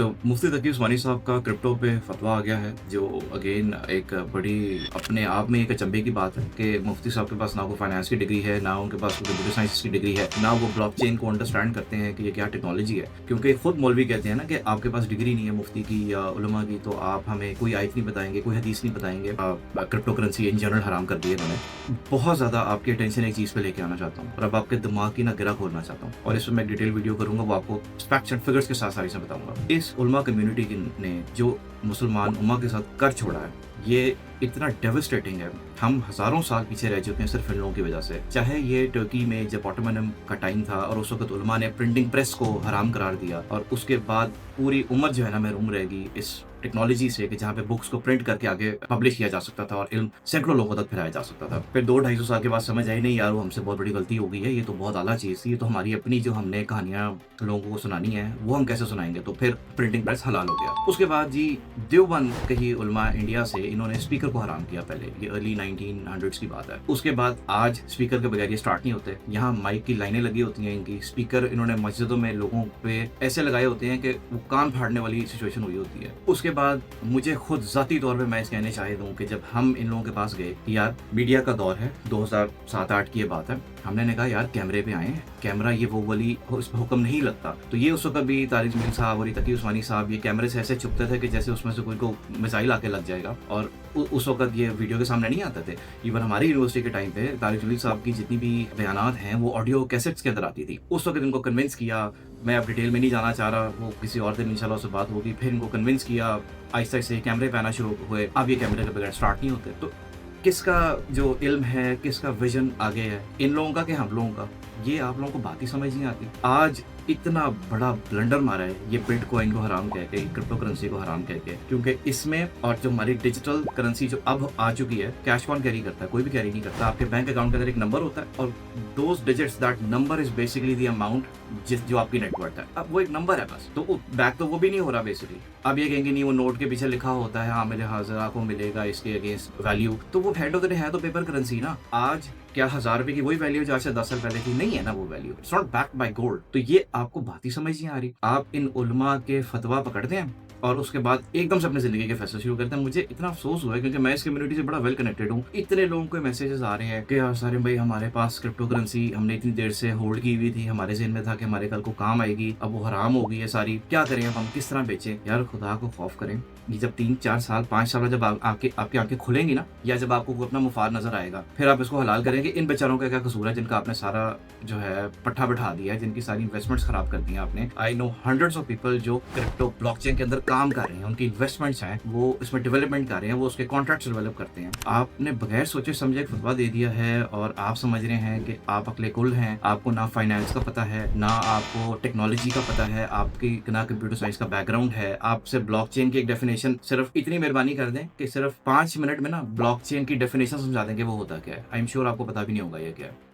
मुफ्ती तकी उस्मानी साहब का क्रिप्टो पे फतवा आ गया है, जो अगेन एक बड़ी अपने आप में एक अचंभे की बात है कि मुफ्ती साहब के पास ना कोई फाइनेंस की डिग्री है, ना उनके पास कोई कंप्यूटर साइंस की डिग्री है, ना वो ब्लॉकचेन को अंडरस्टैंड करते हैं कि ये क्या टेक्नोलॉजी है। क्योंकि खुद मौलवी कहते हैं ना कि आपके पास डिग्री नहीं है मुफ्ती की या उलमा की, तो आप हमें कोई आयत नहीं बताएंगे, कोई हदीस नहीं बताएंगे। क्रिप्टो करेंसी इन जनरल हराम कर दी है इन्होंने। बहुत ज़्यादा आपकी अटेंशन एक चीज़ पे लेके आना चाहता हूँ और अब आपके दिमाग की ना गिरा खोलना चाहता हूँ, और इसमें मैं डिटेल वीडियो करूंगा, वो आपको फैक्ट्स एंड फिगर्स के साथ सारी से बताऊंगा। इस उलमा कम्युनिटी ने जो मुसलमान उम्मा के साथ कर छोड़ा है, ये इतना डेविस्टेटिंग है। हम हजारों साल पीछे रह चुके हैं सिर्फ इन लोगों की वजह से। चाहे ये टर्की में जब ऑटोमन का टाइम था और उस वक्त उलमा ने प्रिंटिंग प्रेस को हराम करार दिया, और उसके बाद पूरी उम्र जो है ना महरूम रहेगी इस टेक्नोलॉजी से कि जहाँ पे बुक्स को प्रिंट करके आगे पब्लिश किया जा सकता था और इल्म सैकड़ों लोगों तक फैलाया जा सकता था। फिर 200-250 साल के बाद समझ आई, नहीं यार वो हमसे बहुत बड़ी गलती हो गई है, ये तो बहुत आला चीज़ थी, ये तो हमारी अपनी जो हमने कहानियाँ लोगों को सुनानी है वो हम कैसे सुनाएंगे। तो फिर प्रिंटिंग प्रेस हलाल हो गया। उसके बाद जी देवबंद कहीं उलमा इंडिया से इन्होंने स्पीकर को हराम किया। पहले ये अर्ली 1900s की बात है। उसके बाद आज स्पीकर के बगैर ये स्टार्ट नहीं होते। यहाँ माइक की लाइनें लगी होती हैं इनकी। स्पीकर इन्होंने मस्जिदों में लोगों पे ऐसे लगाए होते हैं कि वो कान फाड़ने वाली सिचुएशन हुई होती है। उसके बाद मुझे खुद जाती तौर पे मैं इस कहने चाहे दूं कि जब हम इन लोगों के पास गए, यार मीडिया का दौर है, 2007-8 की ये बात है, हमने कहा यार कैमरे पे आए, कैमरा ये वो वाली इस पर हुक्म नहीं लगता। तो ये उस वक्त भी तारिक जमील साहब और तकी उस्मानी साहब ये कैमरे से ऐसे छुपते थे कि जैसे उसमें से कोई को मिसाइल आके लग जाएगा, और उस वक्त ये वीडियो के सामने नहीं आते थे। इवन हमारी यूनिवर्सिटी के टाइम पे तारिक जमील साहब की जितनी भी बयानात हैं वो ऑडियो कैसेट्स के अंदर आती थी। उस वक्त इनको कन्विंस किया, मैं अब डिटेल में नहीं जाना चाह रहा, वो किसी और दिन इंशाल्लाह उससे बात होगी। फिर इनको कन्विंस किया, आहिस्ता आहिस्ता कैमरे पे आना शुरू हुए। अब ये कैमरे के बगैर स्टार्ट नहीं होते। तो किसका जो इल्म है, किसका विजन आगे है, इन लोगों का कि हम लोगों का, ये आप लोगों को बात ही समझ नहीं आती। आज इतना बड़ा ब्लंडर मारा है ये बिटकॉइन को हराम कह के, क्रिप्टो करेंसी को हराम कह के, क्योंकि इसमें और जो हमारी डिजिटल करेंसी जो अब आ चुकी है, कैश कौन कैरी करता है? कोई भी कैरी नहीं करता। आपके बैंक अकाउंट के अंदर एक नंबर होता है और those digits, that number is basically the amount जो आपकी नेटवर्थ है। अब वो एक नंबर है बस। तो बैक तो वो भी नहीं हो रहा बेसिकली। अब ये कहेंगे नहीं वो नोट के पीछे लिखा होता है, हाँ मेरे हाजिरा को मिलेगा इसके अगेंस्ट वैल्यू, तो वो एंड ऑफ द डे है तो पेपर करेंसी ना। आज क्या 1000 रुपए की वही वैल्यू जो आज से 10 साल पहले थी? नहीं है ना वो value. It's not backed by gold. तो ये आपको बात ही समझ नहीं आ रही। आप इन उलमा के फतवा पकड़ते हैं और उसके बाद एकदम से अपनी जिंदगी के फैसले शुरू करते हैं। मुझे इतना अफसोस हुआ है क्योंकि मैं इस कम्युनिटी से बड़ा वेल कनेक्टेड हूँ। इतने लोगों के मैसेजेस आ रहे हैं कि यार सारिम भाई हमारे पास क्रिप्टो करेंसी हमने इतनी देर से होल्ड की हुई थी, हमारे ज़हन में था कि हमारे कल को काम आएगी, अब वो हराम हो गई है सारी, क्या करें अब हम, किस तरह बेचें? यार खुदा को खौफ करें। ये जब 3-4 साल 5 साल जब आपकी आंखें खुलेंगी ना, या जब आपको अपना मुफाद नजर आएगा, फिर आप इसको हलाल करेंगे। इन बेचारों का क्या कसूर है जिनका आपने सारा जो है पट्टा बिठा दिया है, जिनकी सारी इन्वेस्टमेंट्स खराब कर दी हैं आपने। I know hundreds of people जो क्रिप्टो ब्लॉकचेन के अंदर काम कर रहे हैं, उनकी इन्वेस्टमेंट्स हैं, वो इसमें डेवलपमेंट कर रहे हैं, वो उसके कॉन्ट्रैक्ट्स डेवलप करते हैं। आपने बगैर सोचे समझे एक फतवा दे दिया है और आप समझ रहे हैं कि आप अकले कुल हैं, आपको ना फाइनेंस का पता है, ना आपको टेक्नोलॉजी का पता है, आपकी ना कंप्यूटर साइंस का बैकग्राउंड है। आपसे ब्लॉकचेन की एक डेफिनेशन सिर्फ इतनी मेहरबानी कर दें कि सिर्फ 5 मिनट में ना ब्लॉकचेन की डेफिनेशन समझा दें कि वो होता क्या है। आई एम श्योर आपको पता भी नहीं होगा ये क्या है।